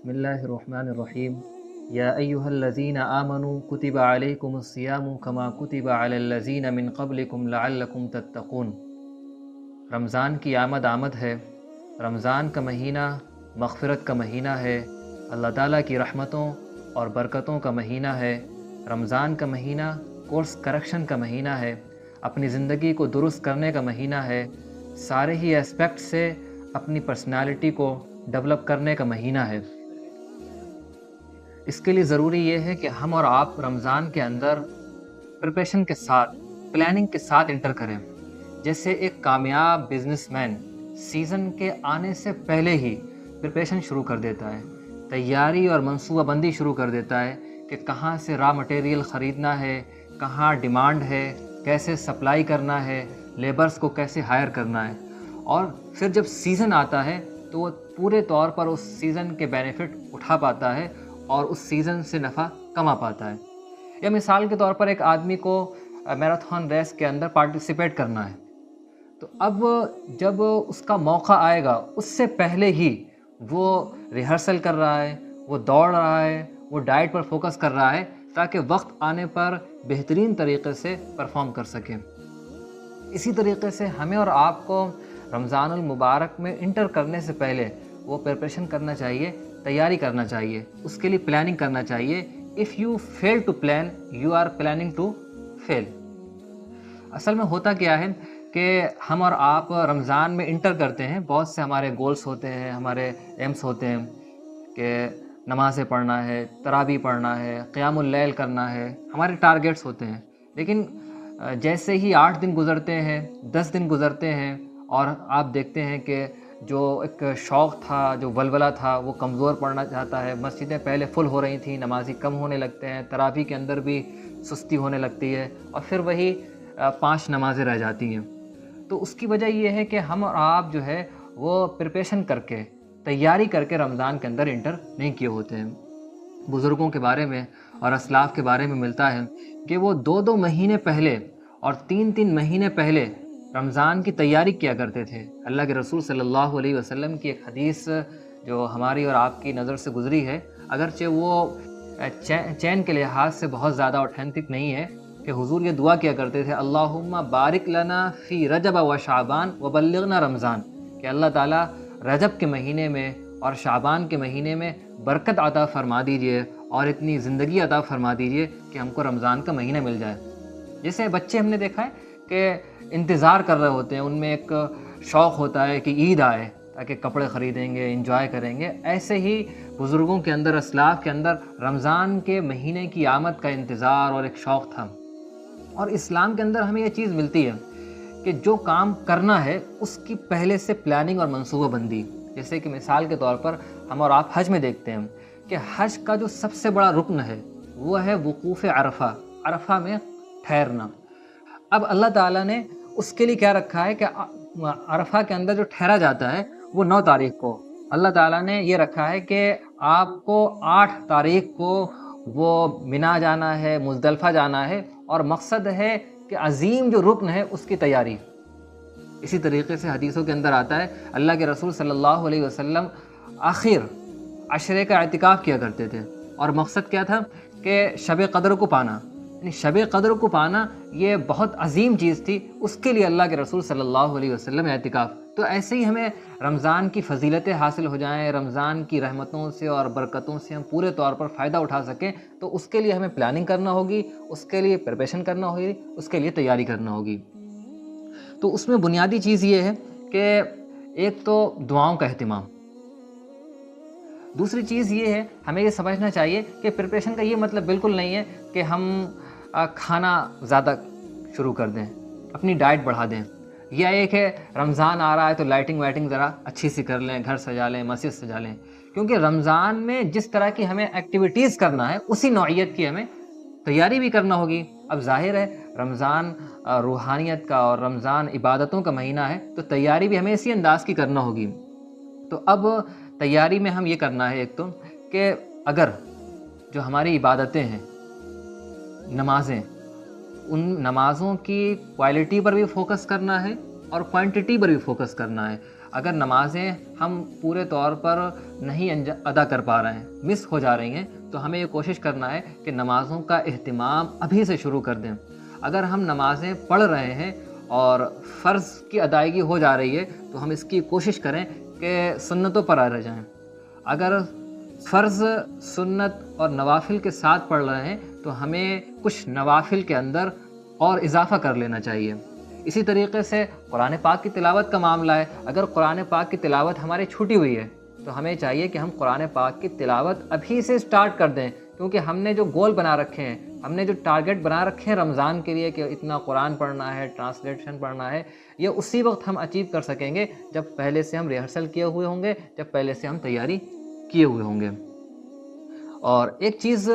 بسم اللہ الرحمن الرحیم یا ایہا الذین آمنوا کتب علیکم الصیام کما کتب علی الذین من قبلکم لعلکم تتقون۔ رمضان کی آمد ہے۔ رمضان کا مہینہ مغفرت کا مہینہ ہے، اللہ تعالیٰ کی رحمتوں اور برکتوں کا مہینہ ہے۔ رمضان کا مہینہ کورس کریکشن کا مہینہ ہے، اپنی زندگی کو درست کرنے کا مہینہ ہے، سارے ہی اسپیکٹ سے اپنی پرسنالٹی کو ڈیولپ کرنے کا مہینہ ہے۔ اس کے لیے ضروری یہ ہے کہ ہم اور آپ رمضان کے اندر پریپریشن کے ساتھ، پلاننگ کے ساتھ انٹر کریں۔ جیسے ایک کامیاب بزنس مین سیزن کے آنے سے پہلے ہی پریپریشن شروع کر دیتا ہے، تیاری اور منصوبہ بندی شروع کر دیتا ہے کہ کہاں سے را مٹیریل خریدنا ہے، کہاں ڈیمانڈ ہے، کیسے سپلائی کرنا ہے، لیبرز کو کیسے ہائر کرنا ہے، اور پھر جب سیزن آتا ہے تو وہ پورے طور پر اس سیزن کے بینیفٹ اٹھا پاتا ہے اور اس سیزن سے نفع کما پاتا ہے۔ یا مثال کے طور پر ایک آدمی کو میراتھن ریس کے اندر پارٹیسپیٹ کرنا ہے، تو اب جب اس کا موقع آئے گا اس سے پہلے ہی وہ ریہرسل کر رہا ہے، وہ دوڑ رہا ہے، وہ ڈائٹ پر فوکس کر رہا ہے تاکہ وقت آنے پر بہترین طریقے سے پرفارم کر سکے۔ اسی طریقے سے ہمیں اور آپ کو رمضان المبارک میں انٹر کرنے سے پہلے وہ پریپریشن کرنا چاہیے، تیاری کرنا چاہیے، اس کے لیے پلاننگ کرنا چاہیے۔ If you fail to plan you are planning to fail. اصل میں ہوتا کیا ہے کہ ہم اور آپ رمضان میں انٹر کرتے ہیں، بہت سے ہمارے گولز ہوتے ہیں، ہمارے ایمس ہوتے ہیں کہ نمازیں پڑھنا ہے، تراویح پڑھنا ہے، قیام اللیل کرنا ہے، ہمارے ٹارگیٹس ہوتے ہیں۔ لیکن جیسے ہی 8 دن گزرتے ہیں، 10 دن گزرتے ہیں، اور آپ دیکھتے ہیں کہ جو ایک شوق تھا، جو ولولہ تھا، وہ کمزور پڑنا چاہتا ہے۔ مسجدیں پہلے فل ہو رہی تھیں، نمازی کم ہونے لگتے ہیں، تراویح کے اندر بھی سستی ہونے لگتی ہے، اور پھر وہی 5 نمازیں رہ جاتی ہیں۔ تو اس کی وجہ یہ ہے کہ ہم اور آپ جو ہے وہ پریپریشن کر کے، تیاری کر کے رمضان کے اندر انٹر نہیں کیے ہوتے ہیں۔ بزرگوں کے بارے میں اور اسلاف کے بارے میں ملتا ہے کہ وہ 2 مہینے پہلے اور 3 مہینے پہلے رمضان کی تیاری کیا کرتے تھے۔ اللہ کے رسول صلی اللہ علیہ وسلم کی ایک حدیث جو ہماری اور آپ کی نظر سے گزری ہے، اگرچہ وہ چین کے لحاظ سے بہت زیادہ اوتھینٹک نہیں ہے، کہ حضور یہ دعا کیا کرتے تھے، اللہم بارک لنا فی رجب و شعبان وبلغنا رمضان، کہ اللہ تعالیٰ رجب کے مہینے میں اور شعبان کے مہینے میں برکت عطا فرما دیجئے اور اتنی زندگی عطا فرما دیجئے کہ ہم کو رمضان کا مہینہ مل جائے۔ جیسے بچے ہم نے دیکھا ہے کہ انتظار کر رہے ہوتے ہیں، ان میں ایک شوق ہوتا ہے کہ عید آئے تاکہ کپڑے خریدیں گے، انجوائے کریں گے۔ ایسے ہی بزرگوں کے اندر، اسلاف کے اندر رمضان کے مہینے کی آمد کا انتظار اور ایک شوق تھا۔ اور اسلام کے اندر ہمیں یہ چیز ملتی ہے کہ جو کام کرنا ہے اس کی پہلے سے پلاننگ اور منصوبہ بندی۔ جیسے کہ مثال کے طور پر ہم اور آپ حج میں دیکھتے ہیں کہ حج کا جو سب سے بڑا رکن ہے وہ ہے وقوف عرفہ، عرفہ میں ٹھہرنا۔ اب اللہ تعالیٰ نے اس کے لیے کیا رکھا ہے کہ عرفہ کے اندر جو ٹھہرا جاتا ہے وہ 9 تاریخ کو اللہ تعالیٰ نے یہ رکھا ہے کہ آپ کو 8 تاریخ کو وہ منا جانا ہے، مزدلفہ جانا ہے، اور مقصد ہے کہ عظیم جو رکن ہے اس کی تیاری۔ اسی طریقے سے حدیثوں کے اندر آتا ہے اللہ کے رسول صلی اللہ علیہ وسلم آخر عشرے کا اعتکاف کیا کرتے تھے، اور مقصد کیا تھا کہ شب قدر کو پانا، یعنی شب قدر کو پانا یہ بہت عظیم چیز تھی، اس کے لیے اللہ کے رسول صلی اللہ علیہ وسلم اعتکاف۔ تو ایسے ہی ہمیں رمضان کی فضیلتیں حاصل ہو جائیں، رمضان کی رحمتوں سے اور برکتوں سے ہم پورے طور پر فائدہ اٹھا سکیں، تو اس کے لیے ہمیں پلاننگ کرنا ہوگی، اس کے لیے پریپریشن کرنا ہوگی، اس کے لیے تیاری کرنا ہوگی۔ تو اس میں بنیادی چیز یہ ہے کہ ایک تو دعاؤں کا اہتمام، دوسری چیز یہ ہے ہمیں یہ سمجھنا چاہیے کہ پریپریشن کا یہ مطلب بالکل نہیں ہے کہ ہم کھانا زیادہ شروع کر دیں، اپنی ڈائٹ بڑھا دیں، یا ایک ہے رمضان آ رہا ہے تو لائٹنگ وائٹنگ ذرا اچھی سی کر لیں، گھر سجا لیں، مسجد سجا لیں، کیونکہ رمضان میں جس طرح کی ہمیں ایکٹیویٹیز کرنا ہے اسی نوعیت کی ہمیں تیاری بھی کرنا ہوگی۔ اب ظاہر ہے رمضان روحانیت کا اور رمضان عبادتوں کا مہینہ ہے، تو تیاری بھی ہمیں اسی انداز کی کرنا ہوگی۔ تو اب تیاری میں ہم یہ کرنا ہے ایک تو کہ اگر جو ہماری عبادتیں ہیں، نمازیں، ان نمازوں کی کوالٹی پر بھی فوکس کرنا ہے اور کوانٹٹی پر بھی فوکس کرنا ہے۔ اگر نمازیں ہم پورے طور پر نہیں ادا کر پا رہے ہیں، مس ہو جا رہی ہیں، تو ہمیں یہ کوشش کرنا ہے کہ نمازوں کا اہتمام ابھی سے شروع کر دیں۔ اگر ہم نمازیں پڑھ رہے ہیں اور فرض کی ادائیگی ہو جا رہی ہے تو ہم اس کی کوشش کریں کہ سنتوں پر آ رہ جائیں۔ اگر فرض، سنت اور نوافل کے ساتھ پڑھ رہے ہیں تو ہمیں کچھ نوافل کے اندر اور اضافہ کر لینا چاہیے۔ اسی طریقے سے قرآن پاک کی تلاوت کا معاملہ ہے۔ اگر قرآن پاک کی تلاوت ہماری چھوٹی ہوئی ہے تو ہمیں چاہیے کہ ہم قرآن پاک کی تلاوت ابھی سے سٹارٹ کر دیں، کیونکہ ہم نے جو گول بنا رکھے ہیں، ہم نے جو ٹارگٹ بنا رکھے ہیں رمضان کے لیے کہ اتنا قرآن پڑھنا ہے، ٹرانسلیشن پڑھنا ہے، یہ اسی وقت ہم اچیو کر سکیں گے جب پہلے سے ہم ریہرسل کیے ہوئے ہوں گے، جب پہلے سے ہم تیاری کیے ہوئے ہوں گے۔ اور ایک چیز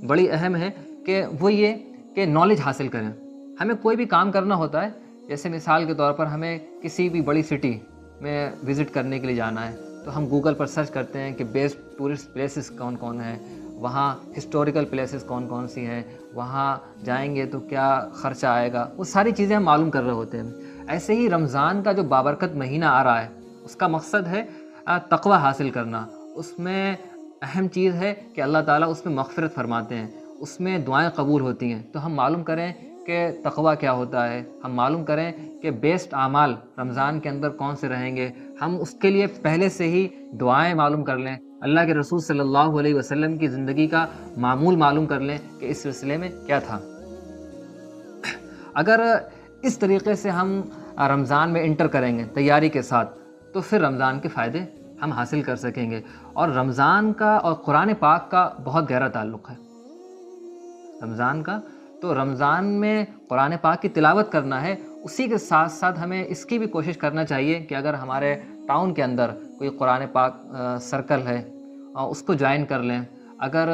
بڑی اہم ہے کہ وہ یہ کہ نالج حاصل کریں۔ ہمیں کوئی بھی کام کرنا ہوتا ہے، جیسے مثال کے طور پر ہمیں کسی بھی بڑی سٹی میں وزٹ کرنے کے لیے جانا ہے تو ہم گوگل پر سرچ کرتے ہیں کہ بیسٹ ٹورسٹ پلیسز کون کون ہیں، وہاں ہسٹوریکل پلیسز کون کون سی ہیں، وہاں جائیں گے تو کیا خرچہ آئے گا، وہ ساری چیزیں ہم معلوم کر رہے ہوتے ہیں۔ ایسے ہی رمضان کا جو بابرکت مہینہ آ رہا ہے اس کا مقصد ہے تقوی حاصل کرنا۔ اس میں اہم چیز ہے کہ اللہ تعالیٰ اس میں مغفرت فرماتے ہیں، اس میں دعائیں قبول ہوتی ہیں۔ تو ہم معلوم کریں کہ تقوی کیا ہوتا ہے، ہم معلوم کریں کہ بیسٹ اعمال رمضان کے اندر کون سے رہیں گے، ہم اس کے لیے پہلے سے ہی دعائیں معلوم کر لیں، اللہ کے رسول صلی اللہ علیہ وسلم کی زندگی کا معمول معلوم کر لیں کہ اس سلسلے میں کیا تھا۔ اگر اس طریقے سے ہم رمضان میں انٹر کریں گے تیاری کے ساتھ تو پھر رمضان کے فائدے ہم حاصل کر سکیں گے۔ اور رمضان کا اور قرآن پاک کا بہت گہرا تعلق ہے رمضان کا، تو رمضان میں قرآن پاک کی تلاوت کرنا ہے، اسی کے ساتھ ساتھ ہمیں اس کی بھی کوشش کرنا چاہیے کہ اگر ہمارے ٹاؤن کے اندر کوئی قرآن پاک سرکل ہے اس کو جوائن کر لیں۔ اگر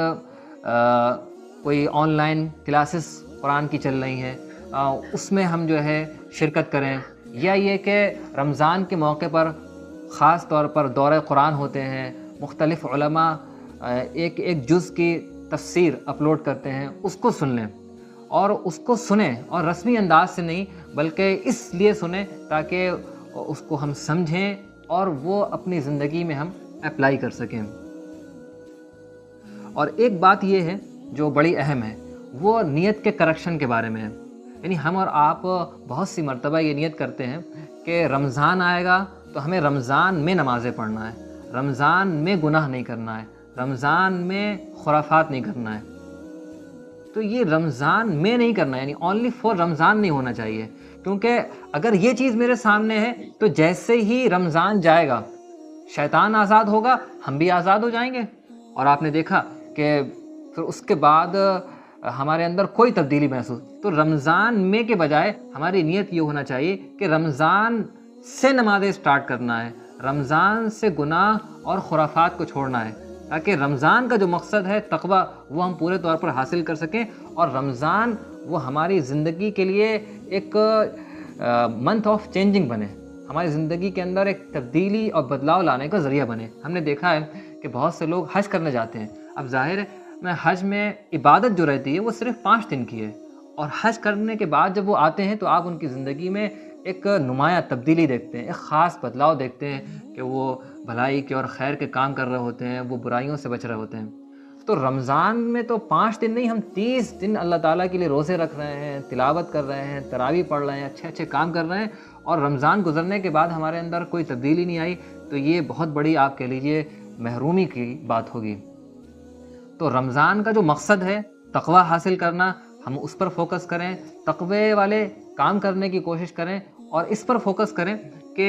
کوئی آن لائن کلاسز قرآن کی چل رہی ہیں اس میں ہم جو ہے شرکت کریں، یا یہ کہ رمضان کے موقع پر خاص طور پر دورہ قرآن ہوتے ہیں، مختلف علماء ایک جز کی تفسیر اپلوڈ کرتے ہیں، اس کو سن لیں اور اس کو سنیں، اور رسمی انداز سے نہیں بلکہ اس لیے سنیں تاکہ اس کو ہم سمجھیں اور وہ اپنی زندگی میں ہم اپلائی کر سکیں۔ اور ایک بات یہ ہے جو بڑی اہم ہے، وہ نیت کے کریکشن کے بارے میں ہے۔ یعنی ہم اور آپ بہت سی مرتبہ یہ نیت کرتے ہیں کہ رمضان آئے گا تو ہمیں رمضان میں نمازیں پڑھنا ہے، رمضان میں گناہ نہیں کرنا ہے، رمضان میں خرافات نہیں کرنا ہے۔ تو یہ رمضان میں نہیں کرنا ہے، یعنی اونلی فور رمضان نہیں ہونا چاہیے، کیونکہ اگر یہ چیز میرے سامنے ہے تو جیسے ہی رمضان جائے گا شیطان آزاد ہوگا، ہم بھی آزاد ہو جائیں گے، اور آپ نے دیکھا کہ پھر اس کے بعد ہمارے اندر کوئی تبدیلی محسوس۔ تو رمضان میں کے بجائے ہماری نیت یہ ہونا چاہیے کہ رمضان سے نمازیں سٹارٹ کرنا ہے، رمضان سے گناہ اور خرافات کو چھوڑنا ہے، تاکہ رمضان کا جو مقصد ہے تقوی وہ ہم پورے طور پر حاصل کر سکیں، اور رمضان وہ ہماری زندگی کے لیے ایک منتھ آف چینجنگ بنے، ہماری زندگی کے اندر ایک تبدیلی اور بدلاؤ لانے کا ذریعہ بنے۔ ہم نے دیکھا ہے کہ بہت سے لوگ حج کرنے جاتے ہیں، اب ظاہر ہے حج میں عبادت جو رہتی ہے وہ صرف 5 دن کی ہے، اور حج کرنے کے بعد جب وہ آتے ہیں تو آپ ان کی زندگی میں ایک نمایاں تبدیلی دیکھتے ہیں، ایک خاص بدلاؤ دیکھتے ہیں کہ وہ بھلائی کے اور خیر کے کام کر رہے ہوتے ہیں، وہ برائیوں سے بچ رہے ہوتے ہیں۔ تو رمضان میں تو 5 دن نہیں، ہم 30 دن اللہ تعالیٰ کے لیے روزے رکھ رہے ہیں، تلاوت کر رہے ہیں، تراویح پڑھ رہے ہیں، اچھے اچھے کام کر رہے ہیں، اور رمضان گزرنے کے بعد ہمارے اندر کوئی تبدیلی نہیں آئی، تو یہ بہت بڑی آپ کہہ لیجئے محرومی کی بات ہوگی۔ تو رمضان کا جو مقصد ہے تقوی حاصل کرنا، ہم اس پر فوکس کریں، تقوی والے کام کرنے کی کوشش کریں، اور اس پر فوکس کریں کہ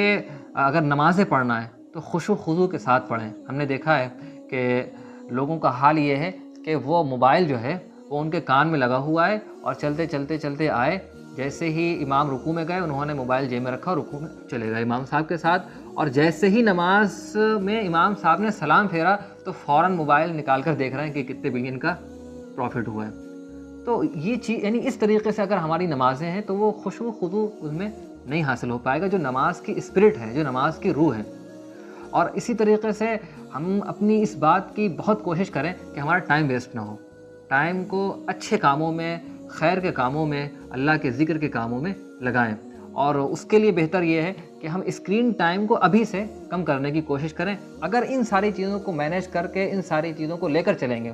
اگر نمازیں پڑھنا ہے تو خشوع و خضوع کے ساتھ پڑھیں۔ ہم نے دیکھا ہے کہ لوگوں کا حال یہ ہے کہ وہ موبائل جو ہے وہ ان کے کان میں لگا ہوا ہے، اور چلتے چلتے چلتے آئے، جیسے ہی امام رکوع میں گئے انہوں نے موبائل جیب میں رکھا اور رکوع میں چلے گئے امام صاحب کے ساتھ، اور جیسے ہی نماز میں امام صاحب نے سلام پھیرا تو فوراً موبائل نکال کر دیکھ رہے ہیں کہ کتنے بلین کا پروفٹ ہوا ہے۔ تو یہ چیز یعنی اس طریقے سے اگر ہماری نمازیں ہیں تو وہ خشوع و خضوع اس میں نہیں حاصل ہو پائے گا، جو نماز کی اسپرٹ ہے، جو نماز کی روح ہے۔ اور اسی طریقے سے ہم اپنی اس بات کی بہت کوشش کریں کہ ہمارا ٹائم ویسٹ نہ ہو، ٹائم کو اچھے کاموں میں، خیر کے کاموں میں، اللہ کے ذکر کے کاموں میں لگائیں، اور اس کے لیے بہتر یہ ہے کہ ہم اسکرین ٹائم کو ابھی سے کم کرنے کی کوشش کریں. اگر ان ساری چیزوں کو مینیج کر کے ان ساری چیزوں کو لے کر چلیں گے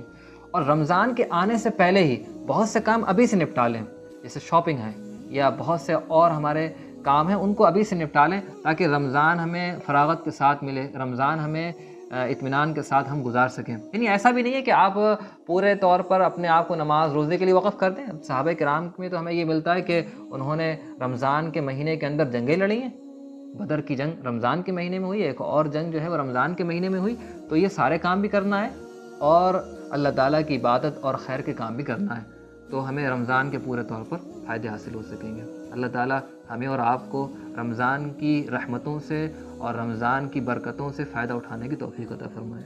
اور رمضان کے آنے سے پہلے ہی بہت سے کام ابھی سے نپٹا لیں, جیسے شاپنگ ہے یا بہت سے اور ہمارے کام ہیں, ان کو ابھی سے نپٹا لیں تاکہ رمضان ہمیں فراغت کے ساتھ ملے, رمضان ہمیں اطمینان کے ساتھ ہم گزار سکیں. یعنی ایسا بھی نہیں ہے کہ آپ پورے طور پر اپنے آپ کو نماز روزے کے لیے وقف کر دیں. صحابہ کرام میں تو ہمیں یہ ملتا ہے کہ انہوں نے رمضان کے مہینے کے اندر جنگیں لڑی ہیں. بدر کی جنگ رمضان کے مہینے میں ہوئی, ایک اور جنگ جو ہے وہ رمضان کے مہینے میں ہوئی. تو یہ سارے کام بھی کرنا ہے اور اللہ تعالیٰ کی عبادت اور خیر کے کام بھی کرنا ہے, تو ہمیں رمضان کے پورے طور پر فائدے حاصل ہو سکیں گے. اللہ تعالیٰ ہمیں اور آپ کو رمضان کی رحمتوں سے اور رمضان کی برکتوں سے فائدہ اٹھانے کی توفیق عطا فرمائے.